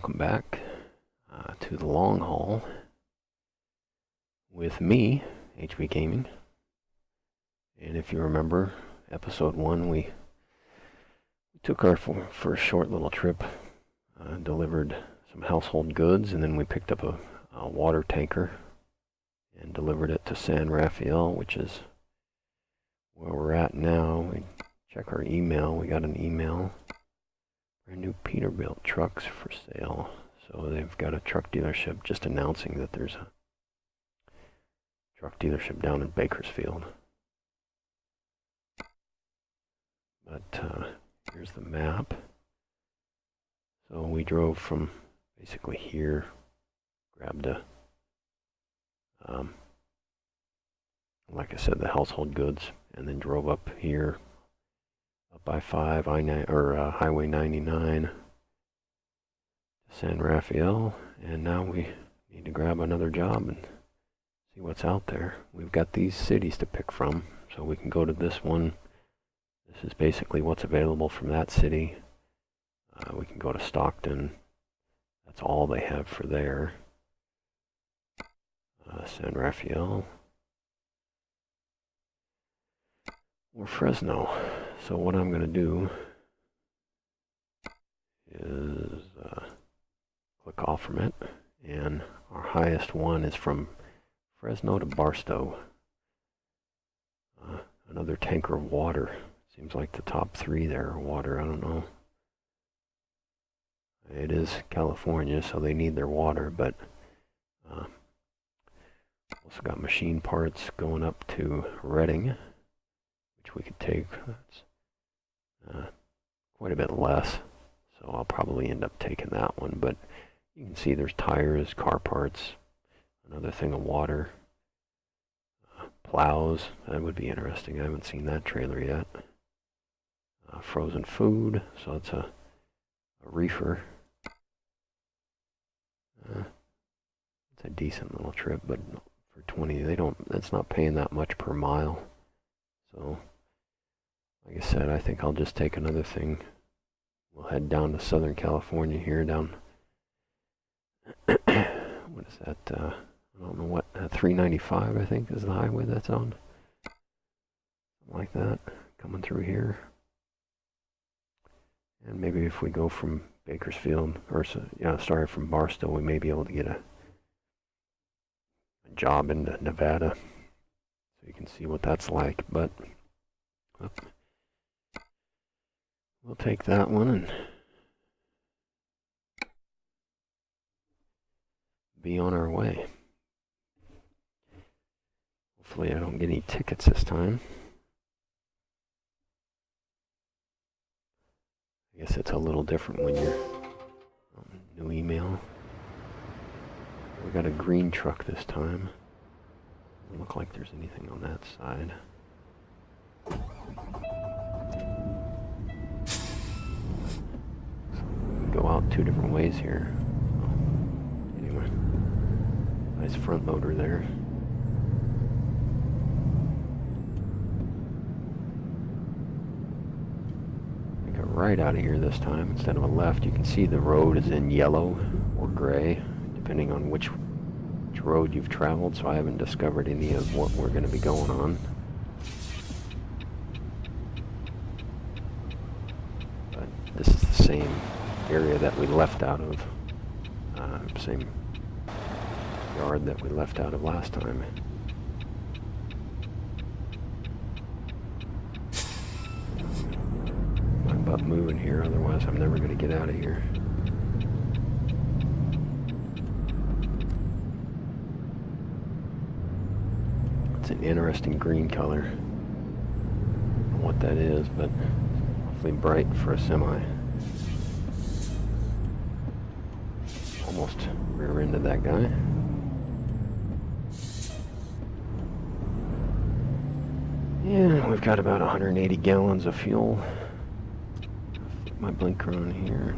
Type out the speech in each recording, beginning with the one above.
welcome back to the long haul with me, HB Gaming. And if you remember, episode 1, we took our first short little trip, delivered some household goods, and then we picked up a water tanker and delivered it to San Rafael, which is where we're at now. We check our email. We got an email. Brand new Peterbilt trucks for sale. So they've got a truck dealership just announcing that there's a truck dealership down in Bakersfield. But here's the map. So we drove from basically here, grabbed a, like I said, the household goods, and then drove up here, up I-5, Highway 99 to San Rafael, and now we need to grab another job and see what's out there. We've got these cities to pick from, so we can go to this one. This is basically what's available from that city. We can go to Stockton. That's all they have for there. San Rafael. Or Fresno. So what I'm going to do is click off from it, and our highest one is from Fresno to Barstow. Another tanker of water. Seems like the top 3 there are water. I don't know. It is California, so they need their water, but also got machine parts going up to Reading, which we could take. That's quite a bit less, so I'll probably end up taking that one. But you can see there's tires, car parts, another thing of water, plows. That would be interesting. I haven't seen that trailer yet. Frozen food, so it's a reefer. It's a decent little trip, but for 20, that's not paying that much per mile. So, like I said, I think I'll just take another thing. We'll head down to Southern California here, down, what is that, I don't know what, 395 I think is the highway that's on. Something like that, coming through here. And maybe if we go from Bakersfield, from Barstow, we may be able to get a job in Nevada, so you can see what that's like. But we'll take that one and be on our way. Hopefully I don't get any tickets this time. I guess it's a little different when you're new email. We got a green truck this time. Doesn't look like there's anything on that side. So we can go out 2 different ways here. Anyway, nice front loader there. Right out of here this time instead of a left. You can see the road is in yellow or gray depending on which road you've traveled, so I haven't discovered any of what we're going to be going on. But this is the same area that we left out of, same yard that we left out of last time. About moving here, otherwise I'm never going to get out of here. It's an interesting green color. I don't know what that is, but awfully bright for a semi. Almost rear-ended that guy. Yeah, we've got about 180 gallons of fuel. My blinker on here.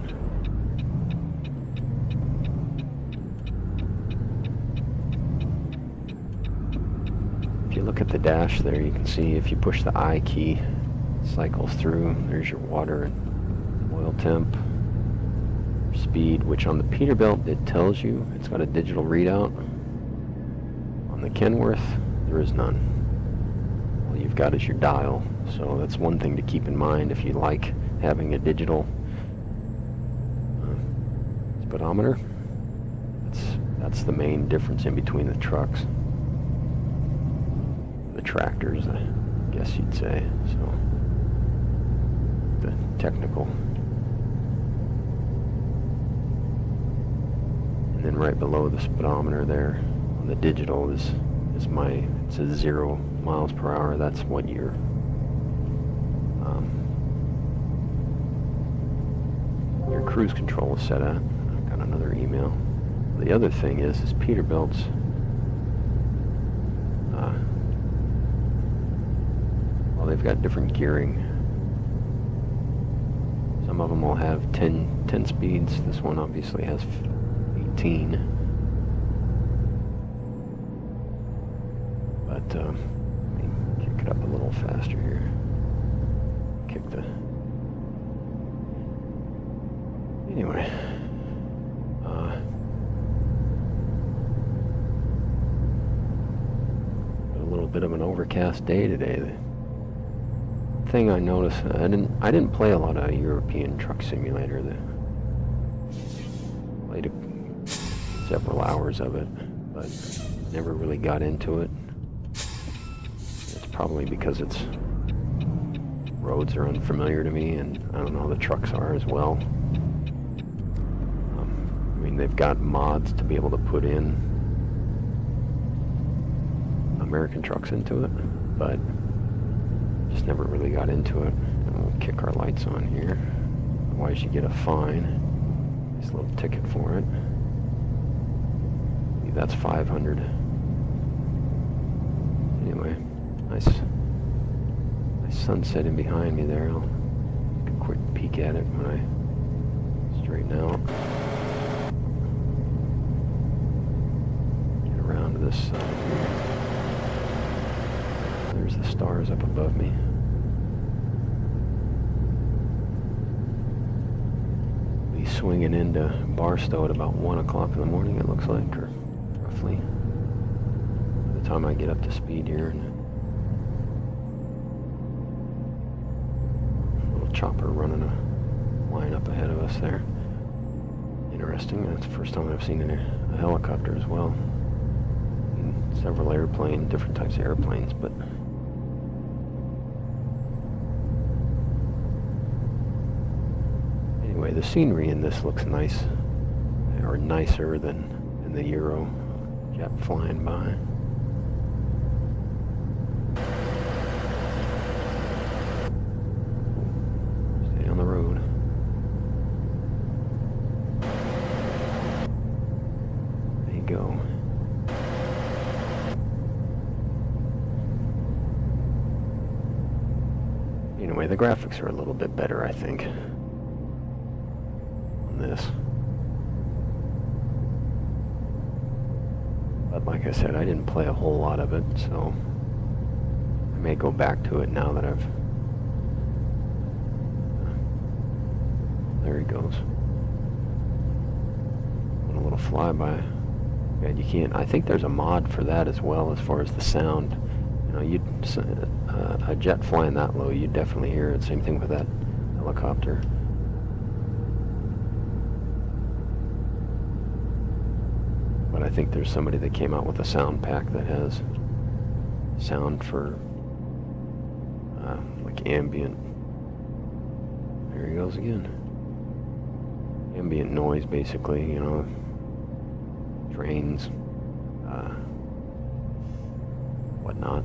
If you look at the dash there, you can see if you push the I key, it cycles through. There's your water and oil temp, speed, which on the Peterbilt it tells you, it's got a digital readout. On the Kenworth, there is none. All you've got is your dial, so that's one thing to keep in mind if you like having a digital speedometer. That's the main difference in between the trucks. The tractors, I guess you'd say, so the technical. And then right below the speedometer there, on the digital it says 0 miles per hour. That's what your cruise control is set at. I've got another email. The other thing is Peterbilt's well, they've got different gearing. Some of them will have 10 speeds. This one obviously has 18. But let me kick it up a little faster here. Anyway. A little bit of an overcast day today. The thing I noticed, I didn't play a lot of European Truck Simulator. Played several hours of it, but never really got into it. It's probably because roads are unfamiliar to me, and I don't know how the trucks are as well. I mean, they've got mods to be able to put in American trucks into it, but just never really got into it. And we'll kick our lights on here. Otherwise you get a fine. Nice little ticket for it. I believe that's 500. Anyway, nice sunset in behind me there. I'll take a quick peek at it when I straighten out. Get around to this side here. There's the stars up above me. Be swinging into Barstow at about 1 o'clock in the morning, it looks like, or roughly. By the time I get up to speed here. And a little chopper running a line up ahead of us there. Interesting. That's the first time I've seen a helicopter as well. And several different types of airplanes, but anyway, the scenery in this looks nice, or nicer than in the Euro jet flying by. Stay on the road. There you go. Anyway, the graphics are a little bit better, I think, this. But like I said, I didn't play a whole lot of it, so I may go back to it now that there he goes. And a little flyby. God, you can't. I think there's a mod for that as well, as far as the sound. You know, a jet flying that low, you'd definitely hear it. Same thing with that helicopter. But I think there's somebody that came out with a sound pack that has sound for like ambient. There he goes again. Ambient noise, basically, you know, trains, whatnot.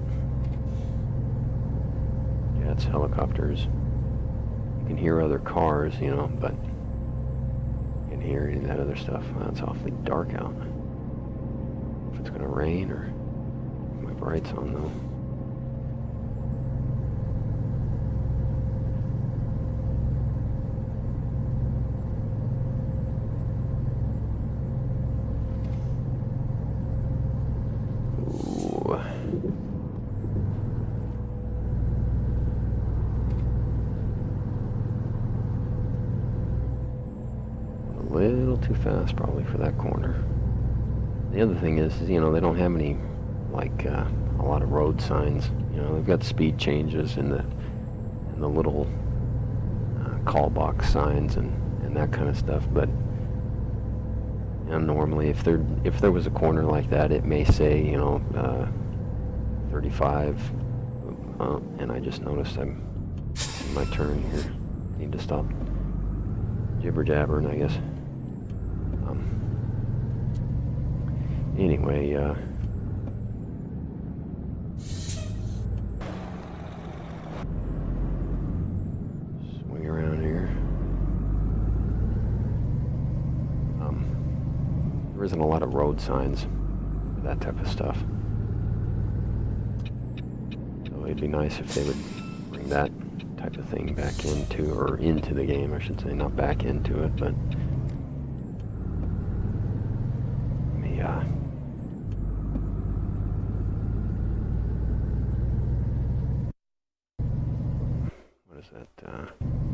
Jets, helicopters. You can hear other cars, you know, but you can hear any of that other stuff. Well, it's awfully dark out. If it's gonna rain or my brights on though. too fast probably for that corner. The other thing is, you know, they don't have any, like, a lot of road signs. You know, they've got speed changes and the little call box signs and that kind of stuff, but you know, normally if there was a corner like that, it may say, you know, 35, and I just noticed I'm in my turn here. I need to stop jibber-jabbering, I guess. Anyway, swing around here. There isn't a lot of road signs for that type of stuff. So it'd be nice if they would bring that type of thing back into the game, I should say, not back into it, but let me, what is that,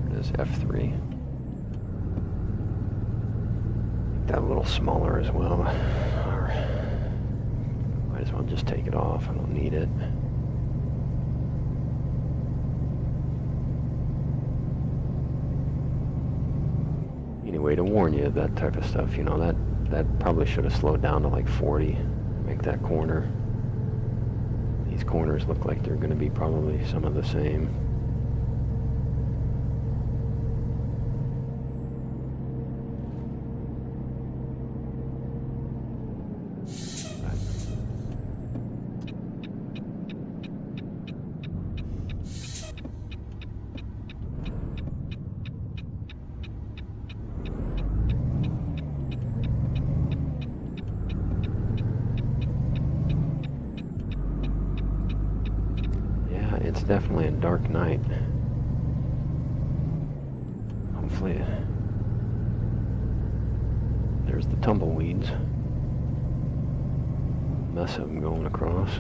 it is F3. That a little smaller as well, or might as well just take it off. I don't need it. Anyway, to warn you of that type of stuff, you know, that probably should have slowed down to like 40, make that corner. These corners look like they're going to be probably some of the same. It's definitely a dark night. Hopefully, there's the tumbleweeds. Mess of them going across.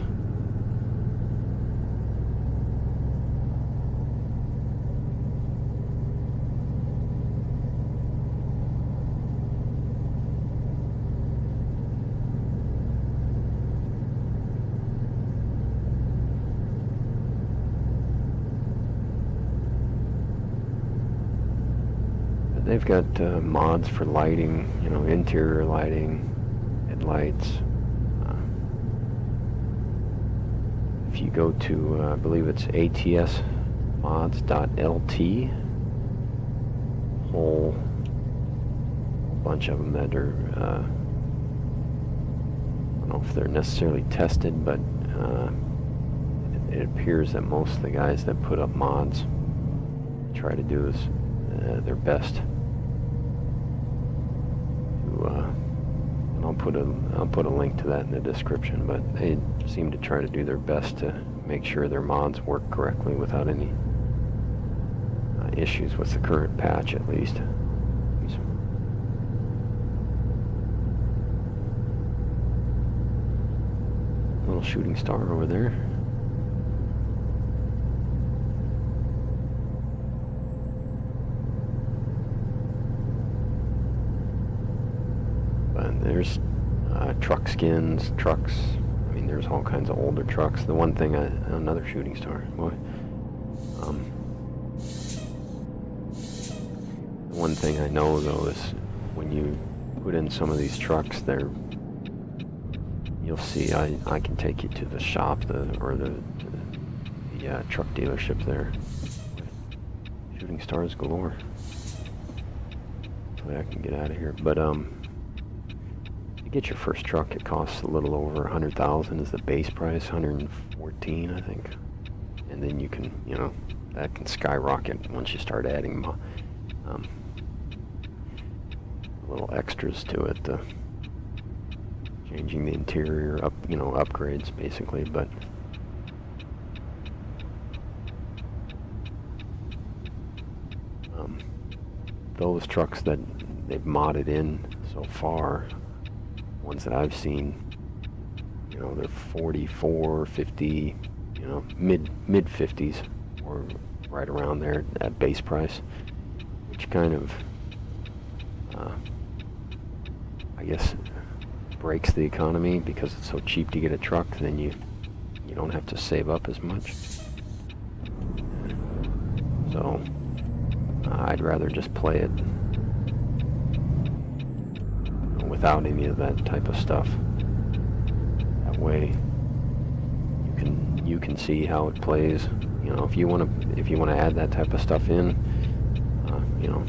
They've got mods for lighting, you know, interior lighting, headlights. If you go to, I believe it's atsmods.lt, whole bunch of them that are, I don't know if they're necessarily tested, but it appears that most of the guys that put up mods try to do their best. And I'll put a link to that in the description, but they seem to try to do their best to make sure their mods work correctly without any issues with the current patch, at least. Little shooting star over there. There's truck skins, trucks. I mean, there's all kinds of older trucks. The one thing, another shooting star. Boy. The one thing I know though is when you put in some of these trucks, you'll see. I can take you to the shop, the truck dealership there. Shooting stars galore. Hopefully I can get out of here, but you get your first truck, it costs a little over 100,000 is the base price, 114 I think, and then you can, you know, that can skyrocket once you start adding little extras to it, changing the interior, upgrades basically. But those trucks that they've modded in so far, ones that I've seen, you know, they're 44, 50, you know, mid 50s, or right around there at base price, which kind of guess, breaks the economy because it's so cheap to get a truck, then you don't have to save up as much. So I'd rather just play it without any of that type of stuff. That way you can see how it plays. You know, if you want to add that type of stuff in, you know,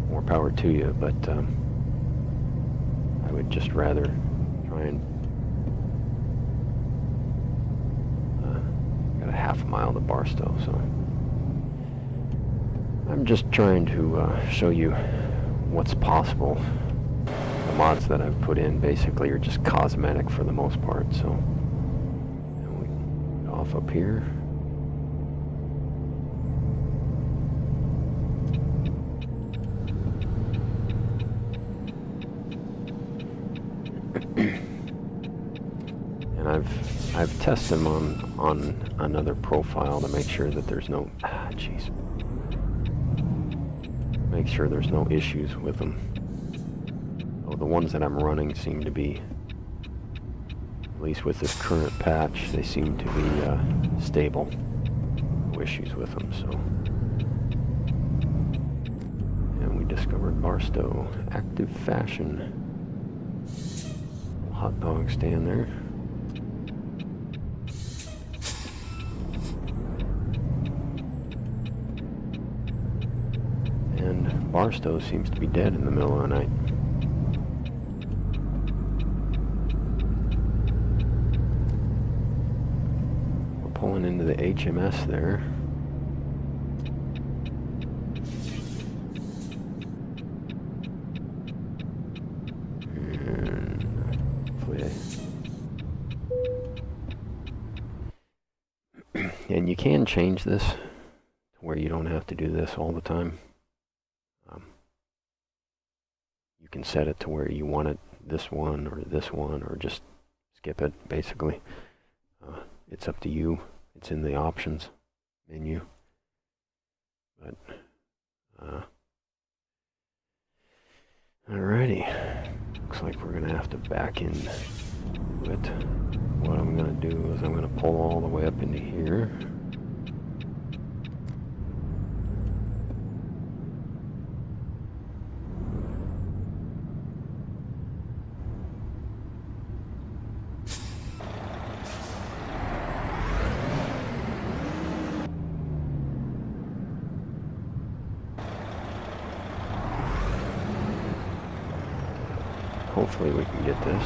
more power to you. But I would just rather try and got a half mile to Barstow, so I'm just trying to show you what's possible. The mods that I've put in basically are just cosmetic for the most part, so we get off up here. And I've tested them on another profile to make sure that there's no make sure there's no issues with them. Oh, the ones that I'm running seem to be, at least with this current patch, they seem to be stable. No issues with them, so. And we discovered Barstow, active fashion. Hot dog stand there. And Barstow seems to be dead in the middle of the night. We're pulling into the HMS there. And hopefully and you can change this to where you don't have to do this all the time. You can set it to where you want it, this one, or just skip it, basically. It's up to you. It's in the options menu. But, alrighty. Looks like we're going to have to back in it. What I'm going to do is I'm going to pull all the way up into here. Hopefully we can get this.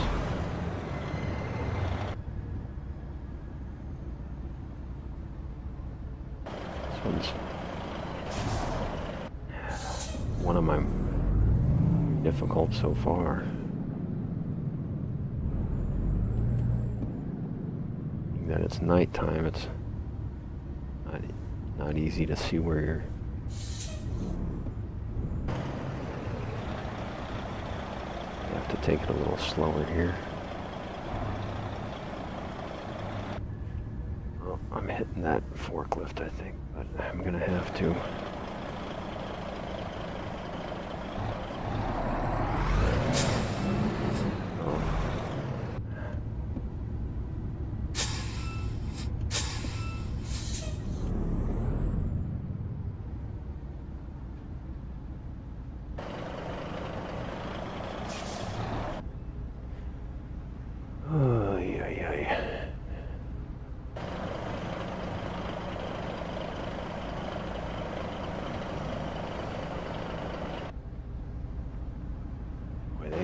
This one's one of my difficult so far. Being that it's nighttime, it's not easy to see where you're. To take it a little slower here. Well, I'm hitting that forklift, I think, but I'm gonna have to.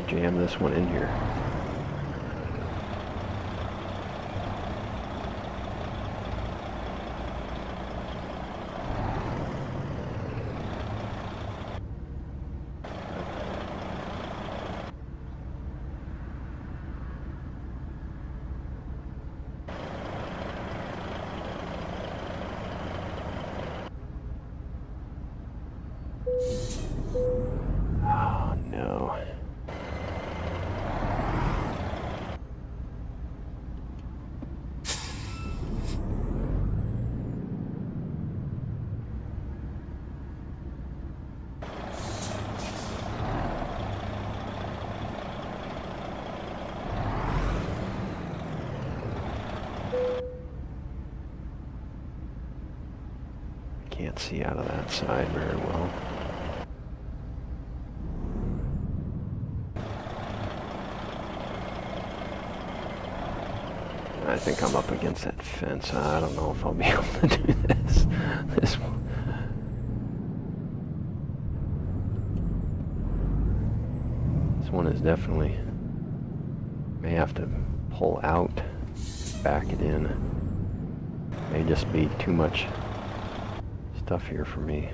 Jam this one in here. Oh no. Can't see out of that side very well. I think I'm up against that fence. I don't know if I'll be able to do this. This one is definitely, may have to pull out, back it in. May just be too much stuff here for me.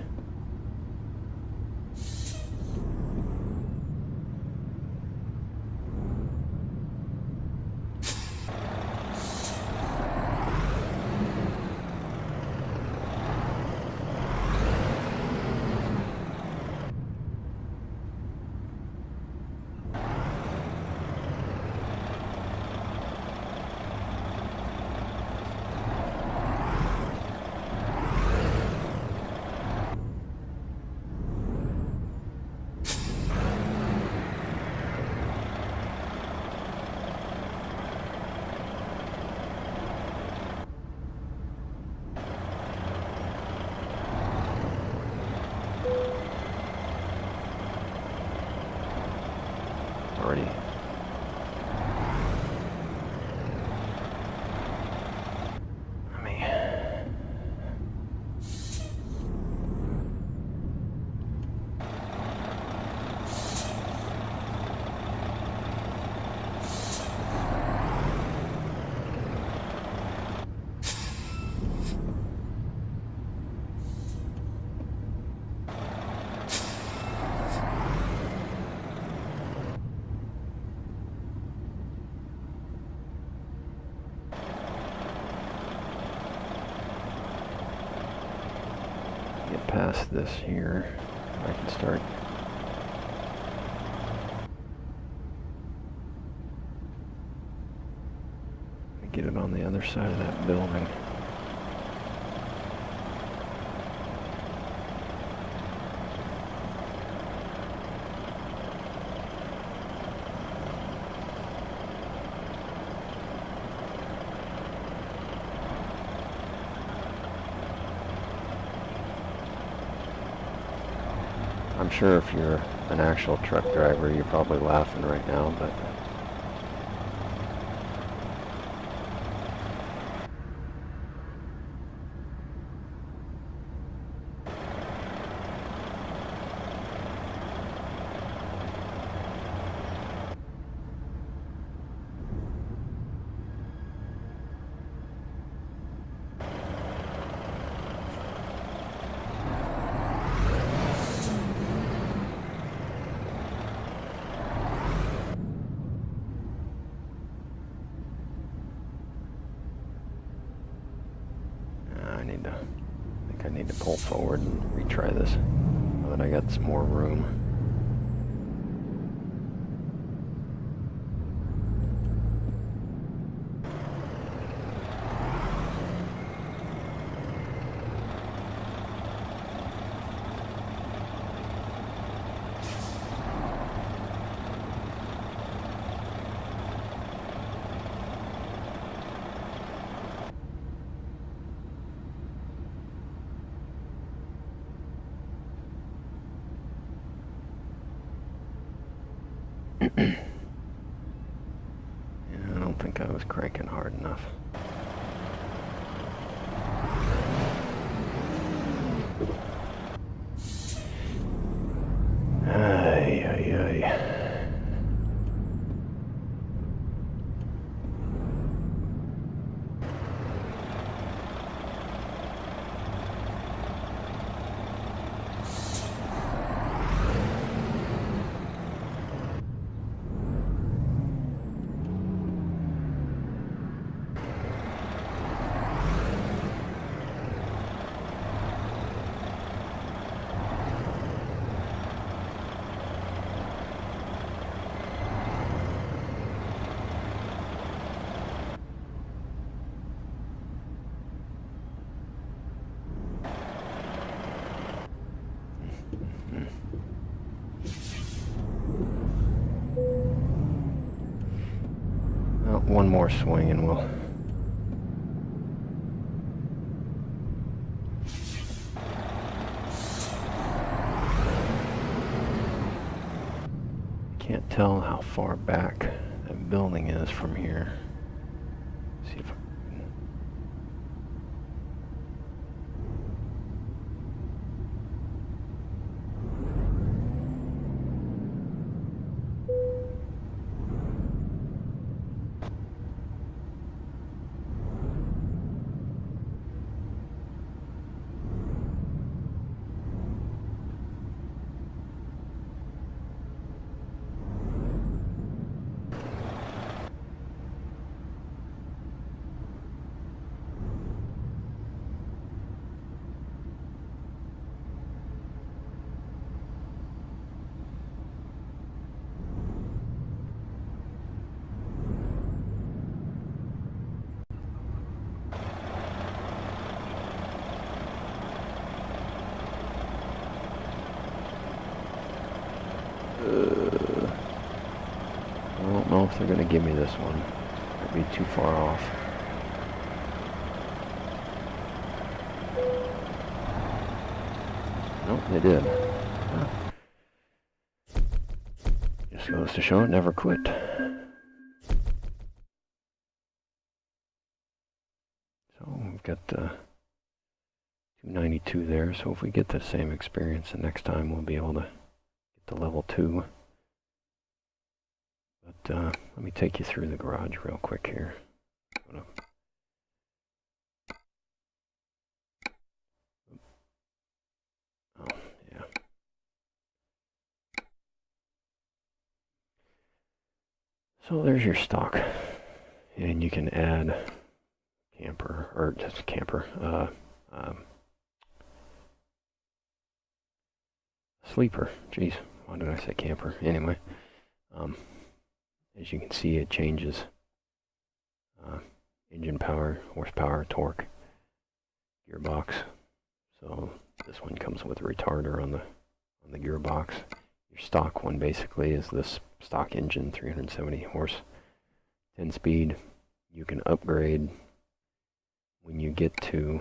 Already. Get past this here, I can start get it on the other side of that building. I'm sure if you're an actual truck driver, you're probably laughing right now, but I think I need to pull forward and retry this now that I got some more room. Yeah, I don't think I was cranking hard enough. Ay, ay, ay. Well, one more swing and we'll tell how far back that building is from here. See if I don't know if they're going to give me this one. Might be too far off. Nope, they did. Huh. Just goes to show it never quit. So we've got 292 there, so if we get the same experience the next time, we'll be able to get to level 2. But let me take you through the garage real quick here. Oh, yeah. So there's your stock. And you can add camper, or just camper, sleeper. Jeez, why did I say camper? Anyway, as you can see, it changes engine power, horsepower, torque, gearbox. So this one comes with a retarder on the gearbox. Your stock one basically is this stock engine, 370 horse, 10 speed. You can upgrade when you get to,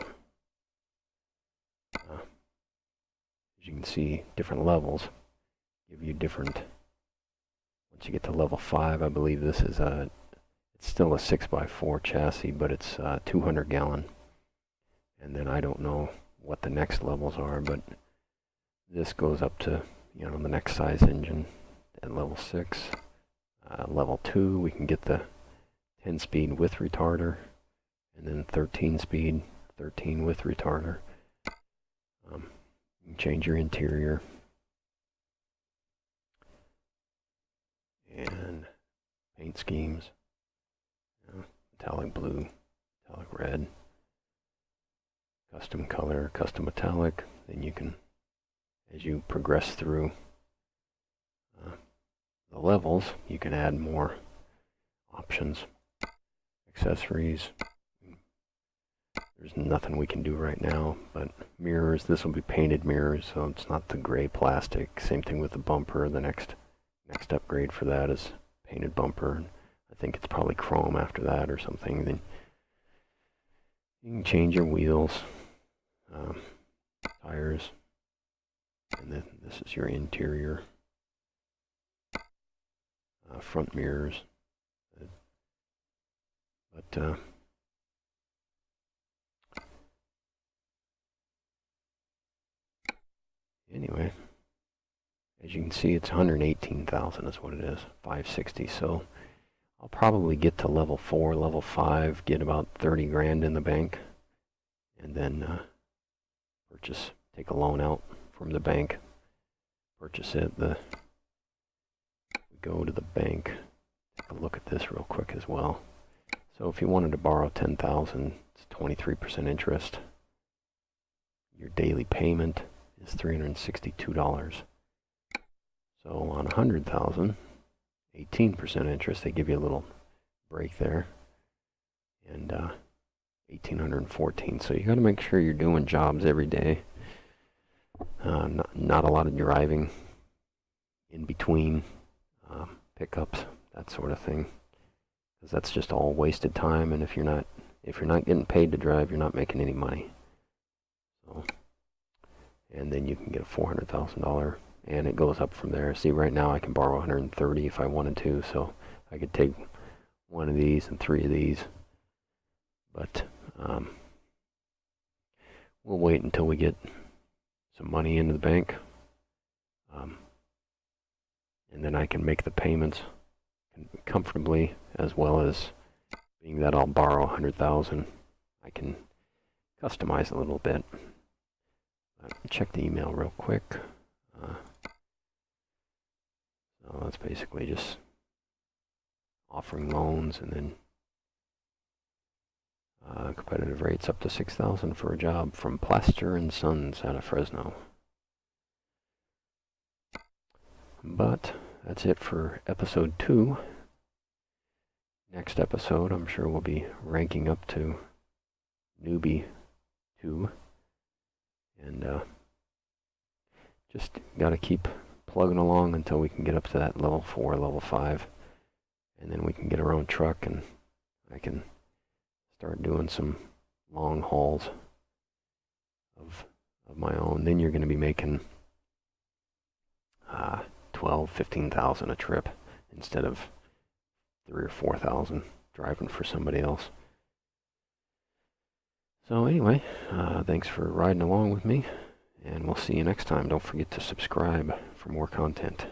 as you can see, different levels give you different. Once you get to level 5, I believe this is it's still a 6x4 chassis, but it's 200 gallon. And then I don't know what the next levels are, but this goes up to, you know, the next size engine at level 6. Level 2, we can get the 10 speed with retarder, and then 13 speed, 13 with retarder. You can change your interior. And paint schemes, metallic blue, metallic red, custom color, custom metallic. Then you can, as you progress through the levels, you can add more options, accessories. There's nothing we can do right now, but mirrors, this will be painted mirrors, so it's not the gray plastic. Same thing with the bumper. The next upgrade for that is painted bumper. I think it's probably chrome after that or something. Then you can change your wheels, tires, and then this is your interior, front mirrors. But anyway, as you can see, it's 118,000 is what it is, 560. So I'll probably get to level 4, level 5, get about 30 grand in the bank, and then take a loan out from the bank, purchase it. We go to the bank, take a look at this real quick as well. So if you wanted to borrow 10,000, it's 23% interest. Your daily payment is $362. So on 100,000, 18% interest. They give you a little break there, and 1,814. So you got to make sure you're doing jobs every day. Not a lot of driving in between pickups, that sort of thing, because that's just all wasted time. And if you're not getting paid to drive, you're not making any money. So, and then you can get a $400,000 and it goes up from there. See, right now I can borrow 130 if I wanted to, so I could take one of these and 3 of these. But we'll wait until we get some money into the bank, and then I can make the payments comfortably, as well as being that I'll borrow 100,000, I can customize a little bit. Check the email real quick. So that's basically just offering loans, and then competitive rates up to 6,000 for a job from Plaster and Sons out of Fresno. But that's it for episode 2. Next episode, I'm sure we'll be ranking up to newbie 2, and just got to keep plugging along until we can get up to that level 4, level 5, and then we can get our own truck, and I can start doing some long hauls of my own. Then you're going to be making 12, 15,000 a trip instead of 3,000 or 4,000 driving for somebody else. So anyway, thanks for riding along with me, and we'll see you next time. Don't forget to subscribe for more content.